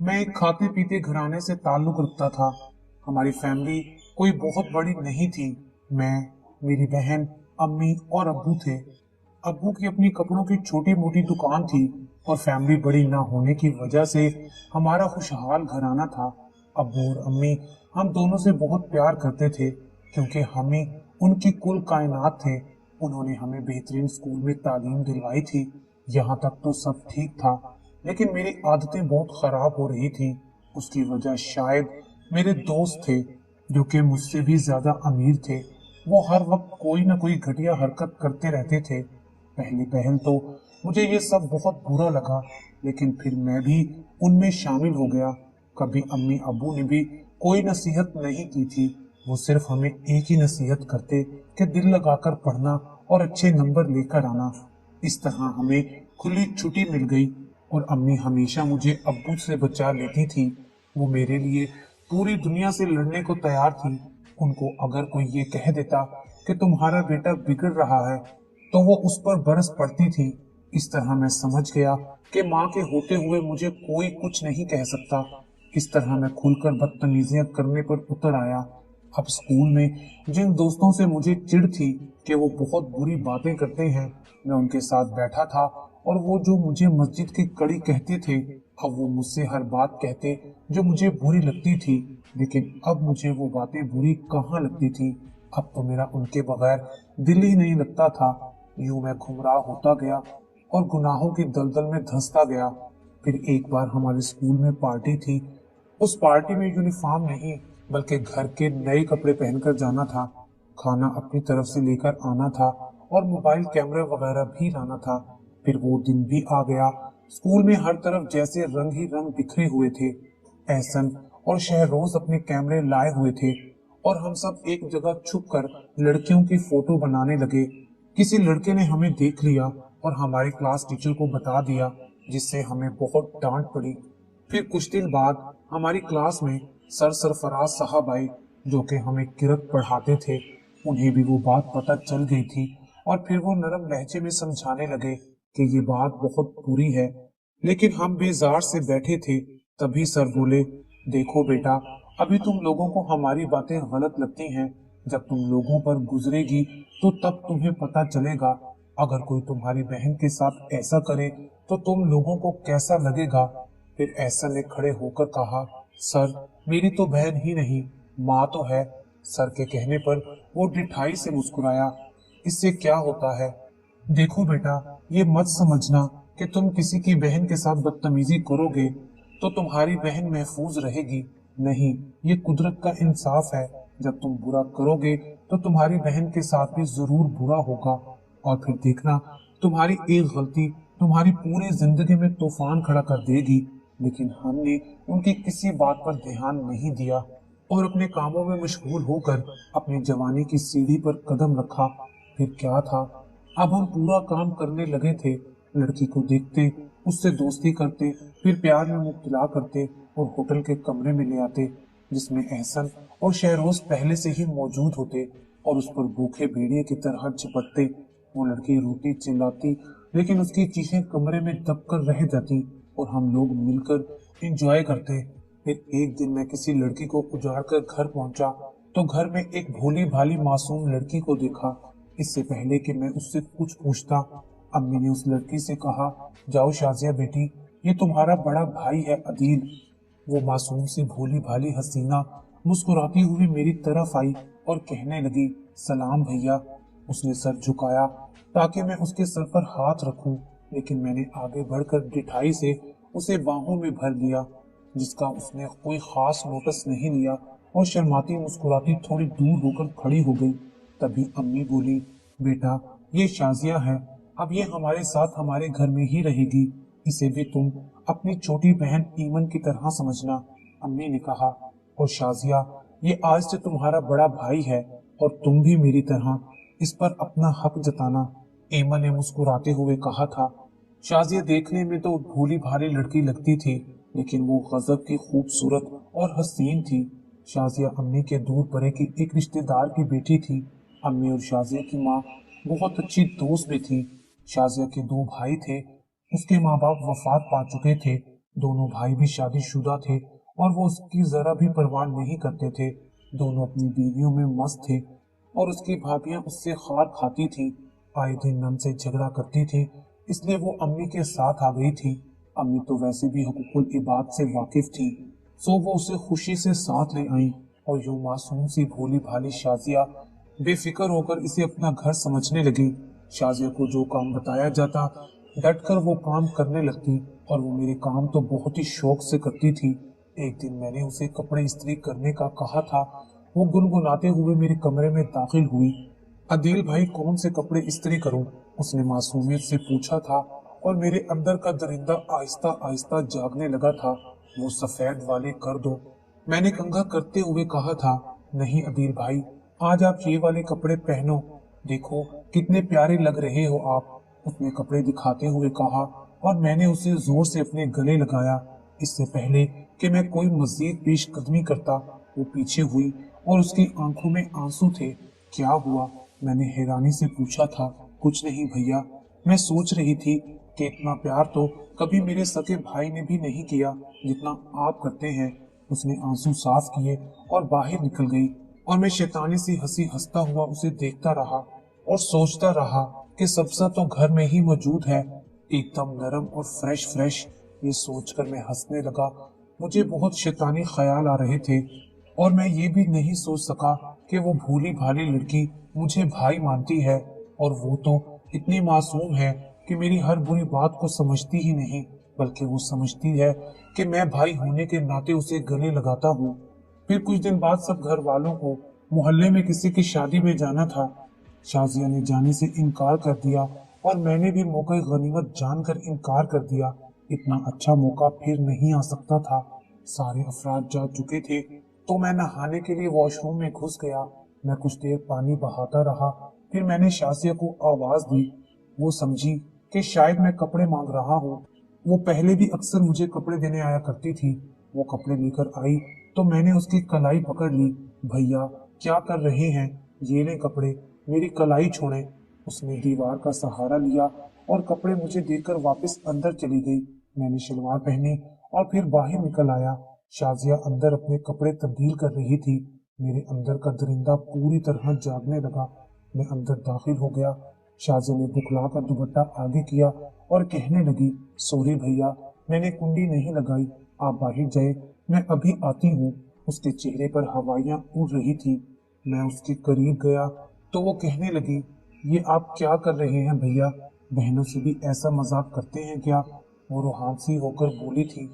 मैं एक खाते पीते घराने से ताल्लुक रखता था। हमारी फैमिली कोई बहुत बड़ी नहीं थी। मैं, मेरी बहन, अम्मी और अब्बू थे। अब्बू की अपनी कपड़ों की छोटी मोटी दुकान थी और फैमिली बड़ी ना होने की वजह से हमारा खुशहाल घराना था। अब्बू और अम्मी हम दोनों से बहुत प्यार करते थे क्योंकि हमें उनकी कुल कायनात थे। उन्होंने हमें बेहतरीन स्कूल में तालीम दिलवाई थी। यहाँ तक तो सब ठीक था, लेकिन मेरी आदतें बहुत खराब हो रही थी। उसकी वजह शायद मेरे दोस्त थे जो कि मुझसे भी ज्यादा अमीर थे। वो हर वक्त कोई ना कोई घटिया हरकत करते रहते थे। पहली पहल तो मुझे ये सब बहुत बुरा लगा, लेकिन फिर मैं भी उनमें शामिल हो गया। कभी अम्मी अब्बू ने भी कोई नसीहत नहीं की थी। वो सिर्फ हमें एक ही नसीहत करते कि दिल लगाकर पढ़ना और अच्छे नंबर लेकर आना। इस तरह हमें खुली छुट्टी मिल गई और अम्मी हमेशा मुझे अब्बू से बचा लेती थी। वो मेरे लिए पूरी दुनिया से लड़ने को तैयार थी। उनको अगर कोई ये कह देता कि तुम्हारा बेटा बिगड़ रहा है, तो वो उस पर बरस पड़ती थी। इस तरह मैं समझ गया कि माँ के होते हुए मुझे कोई कुछ नहीं कह सकता। इस तरह मैं खुलकर बदतमीजियां करने पर उतर आया। अब स्कूल में जिन दोस्तों से मुझे चिढ़ थी कि वो बहुत बुरी बातें करते हैं, मैं उनके साथ बैठा था, और वो जो मुझे मस्जिद की कड़ी कहते थे, अब वो मुझसे हर बात कहते जो मुझे बुरी लगती थी। लेकिन अब मुझे वो बातें बुरी कहाँ लगती थी। अब तो मेरा उनके बगैर दिल ही नहीं लगता था। यूं मैं गुमराह होता गया और गुनाहों की दलदल में धंसता गया। फिर एक बार हमारे स्कूल में पार्टी थी। उस पार्टी में यूनिफॉर्म नहीं, बल्कि घर के नए कपड़े पहनकर जाना था। खाना अपनी तरफ से लेकर आना था और मोबाइल कैमरे वगैरह भी लाना था। फिर वो दिन भी आ गया। स्कूल में हर तरफ जैसे रंग ही रंग बिखरे हुए थे। एहसन और शहरोज अपने कैमरे लाए हुए थे और हम सब एक जगह छुप कर लड़कियों की फोटो बनाने लगे। किसी लड़के ने हमें देख लिया और हमारे क्लास टीचर को बता दिया, जिससे हमें बहुत डांट पड़ी। फिर कुछ दिन बाद हमारी क्लास में सर सरफराज साहब आए, जो कि हमें किरत पढ़ाते थे। उन्हें भी वो बात पता चल गई थी और फिर वो नरम लहजे में समझाने लगे कि ये बात बहुत बुरी है। लेकिन हम बेजार से बैठे थे। तभी सर बोले, देखो बेटा, अभी तुम लोगों को हमारी बातें गलत लगती हैं। जब तुम लोगों पर गुजरेगी तो तब तुम्हें पता चलेगा। अगर कोई तुम्हारी बहन के साथ ऐसा करे तो तुम लोगों को कैसा लगेगा। फिर ऐसा ने खड़े होकर कहा, सर, मेरी तो बहन ही नहीं, माँ तो है। सर के कहने पर वो ढिठाई से मुस्कुराया। इससे क्या होता है? देखो बेटा, ये मत समझना कि तुम किसी की बहन के साथ बदतमीजी करोगे तो तुम्हारी बहन महफूज रहेगी। नहीं, ये कुदरत का इंसाफ है। जब तुम बुरा करोगे तो तुम्हारी बहन के साथ भी जरूर बुरा होगा, और फिर देखना, तुम्हारी एक गलती तुम्हारी पूरी जिंदगी में तूफान खड़ा कर देगी। लेकिन हमने उनकी किसी बात पर ध्यान नहीं दिया और अपने कामों में मशगूल होकर अपनी जवानी की सीढ़ी पर कदम रखा। फिर क्या था, अब हम पूरा काम करने लगे थे। लड़की को देखते, उससे दोस्ती करते, फिर प्यार में मुब्तला करते और होटल के कमरे में ले आते, जिसमें एहसन और शहरोज पहले से ही मौजूद होते, और उस पर भूखे भेड़िए की तरह झपटते। वो लड़की रोती चिल्लाती, लेकिन उसकी चीखें कमरे में दब कर रह जाती और हम लोग मिलकर एंजॉय करते। फिर एक दिन मैं किसी लड़की को उजाड़ कर घर पहुंचा तो घर में एक भोली भाली मासूम लड़की को देखा। इससे पहले कि मैं उससे कुछ पूछता, अम्मी ने उस लड़की से कहा, जाओ शाजिया बेटी, ये तुम्हारा बड़ा भाई है अदील। वो मासूम सी भोली भाली हसीना मुस्कुराती हुई मेरी तरफ आई और कहने लगी, सलाम भैया। उसने सर झुकाया ताकि मैं उसके सर पर हाथ रखूं, लेकिन मैंने आगे बढ़कर ढिठाई से उसे बाहों में भर लिया, जिसका उसने कोई खास नोटिस नहीं लिया, और शर्माती मुस्कुराती थोड़ी दूर होकर खड़ी हो गई। तभी अम्मी बोली, बेटा, ये शाजिया है, अब ये हमारे साथ हमारे घर में ही रहेगी। इसे भी तुम अपनी छोटी बहन ईमन की तरह समझना। अम्मी ने कहा, और शाजिया, ये आज से तुम्हारा बड़ा भाई है और तुम भी मेरी तरह इस पर अपना हक जताना। ईमन ने मुस्कुराते हुए कहा था। शाजिया देखने में तो भोली भाली लड़की लगती थी, लेकिन वो गजब की खूबसूरत और हसीन थी। शाजिया अम्मी के दूर परे की एक रिश्तेदार की बेटी थी। अम्मी और शाजिया की माँ बहुत अच्छी दोस्त भी थी। शाजिया के दो भाई थे। उसके माँ बाप वफात पा चुके थे दोनों भाई भी शादीशुदा थे और वो उसकी जरा भी परवाह नहीं करते थे। दोनों अपनी बीवियों में मस्त थे और उसकी भाभियां उससे खार खाती थी। आए दिन हमसे झगड़ा करती थी, इसलिए वो अम्मी के साथ आ गई थी। अम्मी तो वैसे भी हुकूकुल इबाद से वाकिफ थी, सो वो उसे खुशी से साथ ले आई और यूं मासूम सी भोली भाली शाजिया बेफिक्र होकर इसे अपना घर समझने लगी। शाजिया को जो काम बताया जाता डटकर वो काम करने लगती और वो मेरे काम तो बहुत ही शौक से करती थी। एक दिन मैंने उसे कपड़े इस्त्री करने का कहा था। वो गुनगुनाते हुए मेरे कमरे में दाखिल हुई। अदील भाई, कौन से कपड़े इस्त्री करूं? उसने मासूमियत से पूछा था और मेरे अंदर का दरिंदा आहिस्ता आहिस्ता जागने लगा था। वो सफेद वाले कर दो, मैंने कंघा करते हुए कहा था। नहीं अदील भाई, आज आप ये वाले कपड़े पहनो, देखो कितने प्यारे लग रहे हो आप, उसने कपड़े दिखाते हुए कहा और मैंने उसे जोर से अपने गले लगाया। इससे पहले कि मैं कोई मजीद पेशकदमी करता, वो पीछे हुई और उसकी आंखों में आंसू थे। क्या हुआ? मैंने हैरानी से पूछा था। कुछ नहीं भैया, मैं सोच रही थी कि इतना प्यार तो कभी मेरे सगे भाई ने भी नहीं किया जितना आप करते हैं। उसने आंसू साफ किए और बाहर निकल गई और मैं शैतानी सी हंसी हंसता हुआ उसे देखता रहा और सोचता रहा कि सब्जा तो घर में ही मौजूद है, एकदम नरम और फ्रेश फ्रेश। ये सोचकर मैं हंसने लगा। मुझे बहुत शैतानी ख्याल आ रहे थे और मैं ये भी नहीं सोच सका कि वो भोली भाली लड़की मुझे भाई मानती है और वो तो इतनी मासूम है कि मेरी हर बुरी बात को समझती ही नहीं, बल्कि वो समझती है कि मैं भाई होने के नाते उसे गले लगाता हूँ। फिर कुछ दिन बाद सब घर वालों को मोहल्ले में किसी की शादी में जाना था। शाजिया ने जाने से इनकार कर दिया और मैंने भी मौका गनीमत जानकर इनकार कर दिया। इतना अच्छा मौका फिर नहीं आ सकता था। सारे अफराद जा चुके थे तो मैं नहाने के लिए वॉशरूम में घुस गया। मैं कुछ देर पानी बहाता रहा, फिर मैंने शाजिया को आवाज दी। वो समझी कि शायद मैं कपड़े मांग रहा हूँ। वो पहले भी अक्सर मुझे कपड़े देने आया करती थी। वो कपड़े लेकर आई तो मैंने उसकी कलाई पकड़ ली। भैया, क्या कर रहे हैं? ये ले कपड़े, मेरी कलाई छोड़े। उसने दीवार का सहारा लिया और कपड़े मुझे देकर वापस अंदर चली गई। मैंने शलवार पहनी और फिर बाहर निकल आया। शाजिया अंदर अपने कपड़े तब्दील कर रही थी। मेरे अंदर का दरिंदा पूरी तरह जागने लगा। मैं अंदर दाखिल हो गया। शाजिया ने बुखला कर दुपट्टा आगे किया और कहने लगी, सॉरी भैया, मैंने कुंडी नहीं लगाई, आप बाहर जाए, मैं अभी आती हूँ। उसके चेहरे पर हवाइयां उड़ रही थी। मैं उसके करीब गया तो वो कहने लगी, ये आप क्या कर रहे हैं भैया? बहनों से भी ऐसा मजाक करते हैं क्या? वो रूहानी होकर बोली थी,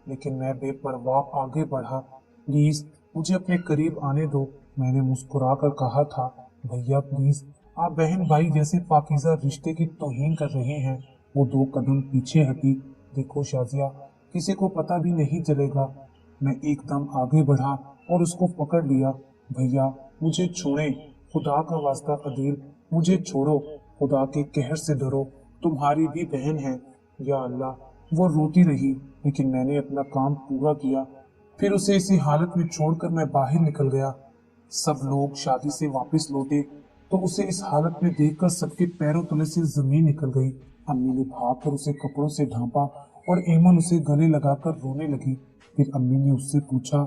लेकिन मैं बेपरवाह आगे बढ़ा। प्लीज मुझे अपने करीब आने दो, मैंने मुस्कुरा कर कहा था। भैया प्लीज, आप बहन भाई जैसे पाकीज़ा रिश्ते की तौहीन कर रहे हैं। वो 2 कदम पीछे हटी। देखो शाजिया, किसी को पता भी नहीं चलेगा। मैं एकदम आगे बढ़ा और उसको पकड़ लिया। भैया मुझे छोड़ें, खुदा का वास्ता अदील, मुझे छोड़ो, खुदा के कहर से डरो, तुम्हारी भी बहन है। या अल्लाह, वो रोती रही, लेकिन मैंने अपना काम पूरा किया। फिर उसे इसी हालत में छोड़कर मैं बाहर निकल गया। सब लोग शादी से वापस लौटे तो उसे इस हालत में देखकर सबके पैरों तले से जमीन निकल गई। अम्मी ने भागकर उसे कपड़ों से ढांपा और एमन उसे गले लगाकर रोने लगी। फिर अम्मी ने उससे पूछा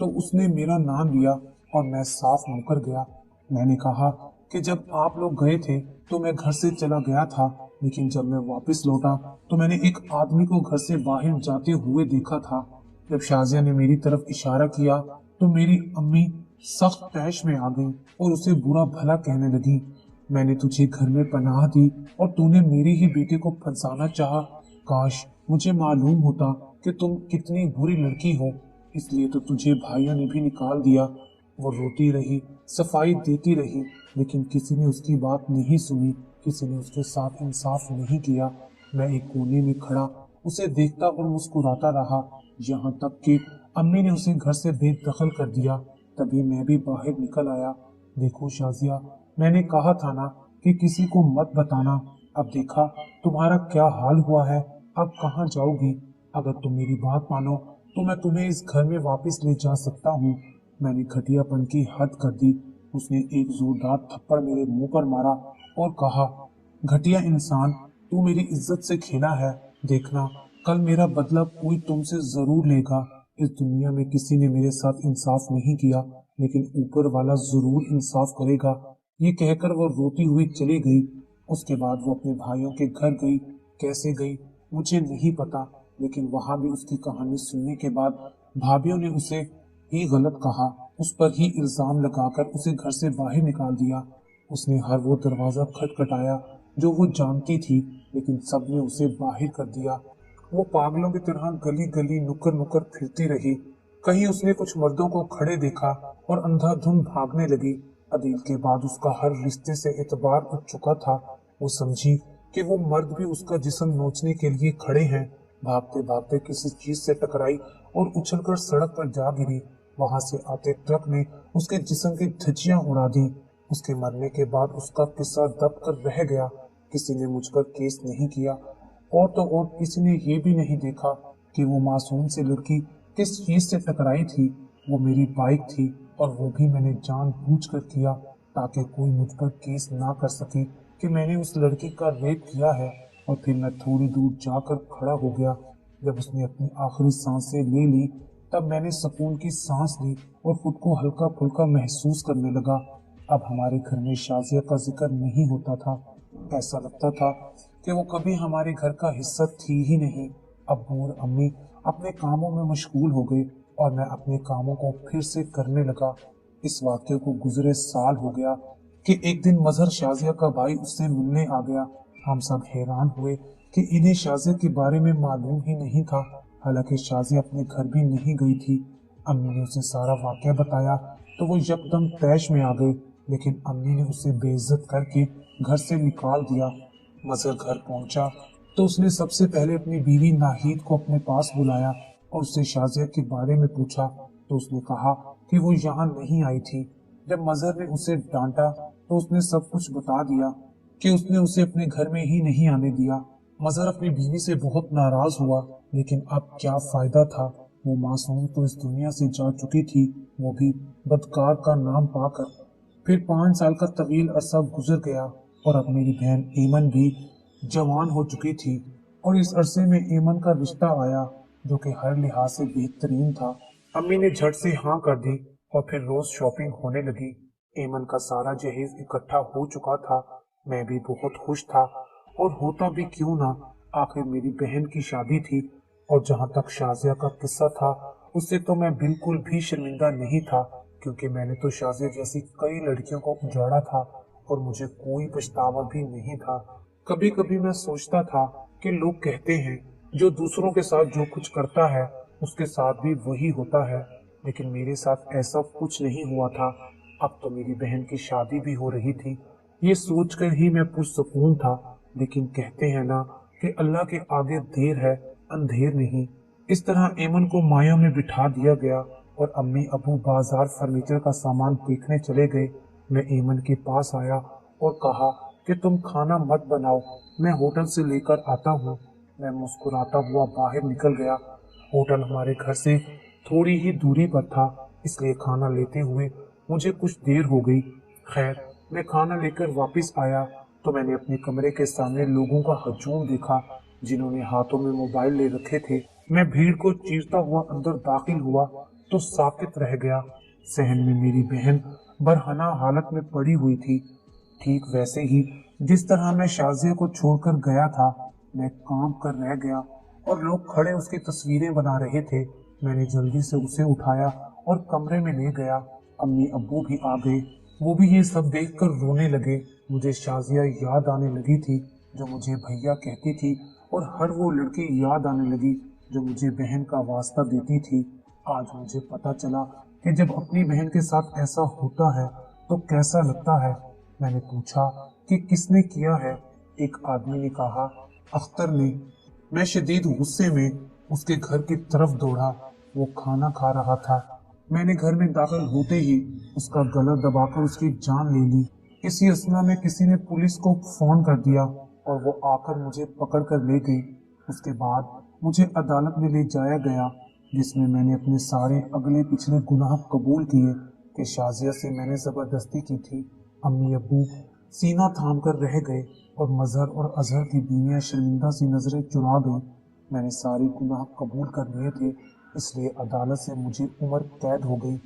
तो उसने मेरा नाम लिया और मैं साफ मुकर गया। मैंने कहा कि जब आप लोग गए थे तो मैं घर से चला गया था, लेकिन जब मैं वापस लौटा तो मैंने एक आदमी को घर से बाहर जाते हुए देखा था। जब शाजिया ने मेरी तरफ इशारा किया तो मेरी अम्मी सख्त तैश में आ गई और उसे बुरा भला कहने लगी। मैंने तुझे घर में पनाह दी और तूने मेरे ही बेटे को फंसाना चाहा। काश मुझे मालूम होता कि तुम कितनी बुरी लड़की हो, इसलिए तो तुझे भाइयों ने भी निकाल दिया। वो रोती रही, सफाई देती रही, लेकिन किसी ने उसकी बात नहीं सुनी, किसी ने उसके साथ इंसाफ नहीं किया। मैं एक कोने में खड़ा उसे देखता और मुस्कुराता रहा, यहाँ तक कि अम्मी ने उसे घर से बेदखल कर दिया। तभी मैं भी बाहर निकल आया। देखो शाजिया, मैंने कहा था ना कि किसी को मत बताना। अब देखा तुम्हारा क्या हाल हुआ है। अब कहाँ जाओगी? अगर तुम मेरी बात मानो तो मैं तुम्हें इस घर में वापस ले जा सकता हूँ। मैंने घटियापन की हद कर दी। उसने एक जोरदार थप्पड़ मेरे मुंह पर मारा और कहा, घटिया इंसान, तू मेरी इज्जत से खेला है, देखना कल मेरा बदला कोई तुमसे जरूर लेगा। इस दुनिया में किसी ने मेरे साथ इंसाफ नहीं किया, लेकिन ऊपर वाला जरूर इंसाफ करेगा। ये कहकर वो रोती हुई चली गई। उसके बाद वो अपने भाइयों के घर गई। कैसे गई मुझे नहीं पता, लेकिन वहां भी उसकी कहानी सुनने के बाद भाभीियों ने उसे ही गलत कहा, उस पर ही इल्जाम लगाकर उसे घर से बाहर निकाल दिया। उसने हर वो दरवाजा खटखटाया जो वो जानती थी, लेकिन सबने उसे बाहर कर दिया। वो पागलों की तरह गली गली नुक्कड़ नुक्कड़ फिरती रही। कहीं उसने कुछ मर्दों को खड़े देखा और अंधाधुंध भागने लगी। अदील के बाद उसका हर रिश्ते से एतबार उठ चुका था। वो समझी कि वो मर्द भी उसका जिस्म नोचने के लिए खड़े हैं। भागते भागते किसी चीज से टकराई और उछलकर सड़क पर जा गिरी। वहां से आते ट्रक ने उसके जिस्म की धज्जियां उड़ा दी। उसके मरने के बाद उसका किस्सा दब कर रह गया। किसी ने मुझ पर केस नहीं किया, और तो और किसी ने ये भी नहीं देखा कि वो मासूम सी लड़की किस चीज से टकराई थी। वो मेरी बाइक थी, और वो भी मैंने जानबूझकर किया ताकि कोई मुझ पर केस ना कर सके कि मैंने उस लड़की का रेप किया है। और फिर मैं थोड़ी दूर जाकर खड़ा हो गया। जब उसने अपनी आखिरी सांसें ले ली, तब मैंने सुकून की सांस ली और खुद को हल्का फुल्का महसूस करने लगा। अब हमारे घर में शाजिया का जिक्र नहीं होता था। ऐसा लगता था कि वो कभी हमारे घर का हिस्सा थी ही नहीं। अब्बू और अम्मी अपने कामों में मशगूल हो गए और मैं अपने कामों को फिर से करने लगा। इस वाक्य को गुजरे साल हो गया कि एक दिन मजहर शाजिया का भाई उससे मिलने आ गया। हम सब हैरान हुए कि इन्हें शाजिया के बारे में मालूम ही नहीं था, हालांकि शाजिया अपने घर भी नहीं गई थी। अम्मी ने उसे सारा वाक्य बताया तो वो यकदम तैश में आ गए, लेकिन अम्मी ने उसे बेइज्जत करके घर से निकाल दिया। मजहर घर पहुंचा तो उसने सबसे पहले अपनी बीवी नाहिद को अपने पास बुलाया और उससे शाजिया के बारे में पूछा। तो उसने कहा कि वो यहाँ नहीं आई थी। जब मजहर ने उसे डांटा तो उसने सब कुछ बता दिया कि उसने उसे अपने घर में ही नहीं आने दिया। मजहर अपनी बीवी से बहुत नाराज हुआ, लेकिन अब क्या फायदा था। वो मासूम तो इस दुनिया से जा चुकी थी, वो भी बदकार का नाम पाकर। फिर 5 साल का तवील अरसा गुजर गया और अब मेरी बहन ईमन भी जवान हो चुकी थी, और इस अरसे में ईमन का रिश्ता आया जो कि हर लिहाज से बेहतरीन था। अम्मी ने झट से हाँ कर दी और फिर रोज शॉपिंग होने लगी। ईमन का सारा जहेज इकट्ठा हो चुका था। मैं भी बहुत खुश था, और होता भी क्यों ना, आखिर मेरी बहन की शादी थी। और जहाँ तक शाजिया का किस्सा था, उससे तो मैं बिल्कुल भी शर्मिंदा नहीं था, क्योंकि मैंने तो शाजिया जैसी कई लड़कियों को उजाड़ा था और मुझे कोई पछतावा भी नहीं था। कभी कभी मैं सोचता था कि लोग कहते हैं जो दूसरों के साथ जो कुछ करता है उसके साथ भी वही होता है, लेकिन मेरे साथ ऐसा कुछ नहीं हुआ था। अब तो मेरी बहन की शादी भी हो रही थी। ये सोचकर ही मैं पुरसुकून था, लेकिन कहते हैं ना कि अल्लाह के आगे देर है अंधेर नहीं। इस तरह एमन को माया में बिठा दिया गया और अम्मी अबू बाजार फर्नीचर का सामान देखने चले गए। मैं एमन के पास आया और कहा कि तुम खाना मत बनाओ, मैं होटल से लेकर आता हूँ। मैं मुस्कुराता हुआ बाहर निकल गया। होटल हमारे घर से थोड़ी ही दूरी पर था, इसलिए खाना लेते हुए मुझे कुछ देर हो गई। खैर, मैं खाना लेकर वापस आया तो मैंने अपने कमरे के सामने लोगों का हजूम देखा, जिन्होंने हाथों में मोबाइल ले रखे थे। मैं भीड़ को चीरता हुआ अंदर दाखिल हुआ तो साकित रह गया। सहन में मेरी बहन बरहना हालत में पड़ी हुई थी। ठीक वैसे ही जिस तरह मैं शाजिया को छोड़कर गया था, मैं काम कर रह गया और लोग खड़े उसकी तस्वीरें बना रहे थे। मैंने जल्दी से उसे उठाया और कमरे में ले गया। अम्मी अब्बू भी आ गए, वो भी ये सब देखकर रोने लगे। मुझे शाजिया याद आने लगी थी जो मुझे भैया कहती थी, और हर वो लड़की याद आने लगी जो मुझे बहन का वास्ता देती थी। आज मुझे पता चला कि जब अपनी बहन के साथ ऐसा होता है तो कैसा लगता है। मैंने पूछा कि किसने किया है। एक आदमी ने कहा, अख्तर ने। मैं शदीद गुस्से में उसके घर की तरफ दौड़ा। वो खाना खा रहा था। मैंने घर में दाखिल होते ही उसका गला दबाकर उसकी जान ले ली। इसी असना में किसी ने पुलिस को फोन कर दिया और वो आकर मुझे पकड़ कर ले गई। उसके बाद मुझे अदालत में ले जाया गया, जिसमें मैंने अपने सारे अगले पिछले गुनाह कबूल किए कि शाजिया से मैंने जबरदस्ती की थी। अम्मी अब्बू सीना थाम कर रह गए और मजहर और अजहर की बीवियां शर्मिंदा सी नजरें चुरा गई। मैंने सारे गुनाह कबूल कर लिए थे, इसलिए अदालत से मुझे उम्र कैद हो गई।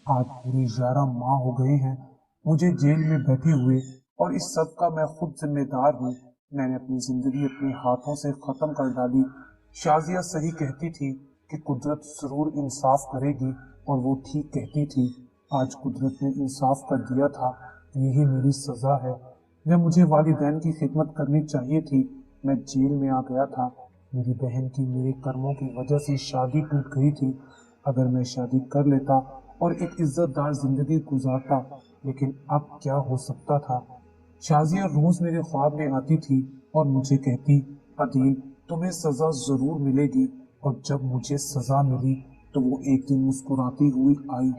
आज पूरे 11 माह हो गए हैं मुझे जेल में बैठे हुए, और इस सब का मैं खुद जिम्मेदार हूँ। मैंने अपनी जिंदगी अपने हाथों से खत्म कर डाली। शाजिया सही कहती थी कि कुदरत जरूर इंसाफ करेगी, और वो ठीक कहती थी। आज कुदरत ने इंसाफ कर दिया था। यही मेरी सजा है। जब मुझे वालिदैन की खिदमत करनी चाहिए थी, मैं जेल में आ गया था। मेरी बहन की मेरे कर्मों की वजह से शादी टूट गई थी। अगर मैं शादी कर लेता और एक इज्जतदार जिंदगी गुजारता, लेकिन अब क्या हो सकता था। शाजिया रोज मेरे ख्वाब में आती थी और मुझे कहती, अदील तुम्हें सजा जरूर मिलेगी। और जब मुझे सजा मिली तो वो एक दिन मुस्कुराती हुई आई।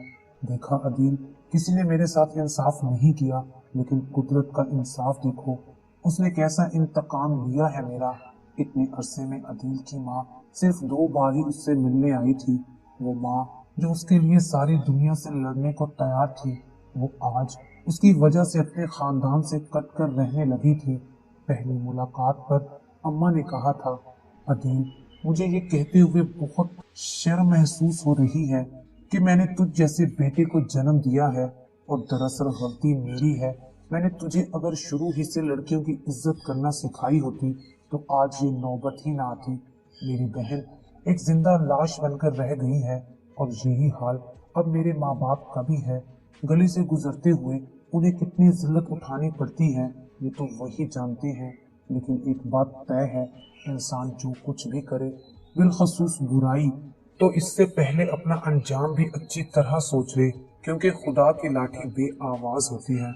देखा अदील, किसी ने मेरे साथ इंसाफ नहीं किया, लेकिन कुदरत का इंसाफ देखो, उसने कैसा इंतकाम लिया है मेरा। इतने अरसे में अदील की माँ सिर्फ 2 बार ही उससे मिलने आई थी। वो माँ जो उसके लिए सारी दुनिया से लड़ने को तैयार थी, वो आज उसकी वजह से अपने खानदान से कट कर रहने लगी थी। पहली मुलाकात पर अम्मा ने कहा था, अदील मुझे ये कहते हुए बहुत शर्म महसूस हो रही है कि मैंने तुझ जैसे बेटे को जन्म दिया है, और दरअसल गलती मेरी है। मैंने तुझे अगर शुरू ही से लड़कियों की इज्जत करना सिखाई होती तो आज ये नौबत ही ना आती। मेरी बहन एक जिंदा लाश बनकर रह गई है, और यही हाल अब मेरे माँ बाप का भी है। गली से गुजरते हुए उन्हें कितनी जिल्लत उठानी पड़ती है, ये तो वही जानते हैं। लेकिन एक बात तय है, इंसान जो कुछ भी करे, बिलखसूस बुराई, तो इससे पहले अपना अंजाम भी अच्छी तरह सोच ले, क्योंकि खुदा की लाठी बे आवाज होती है।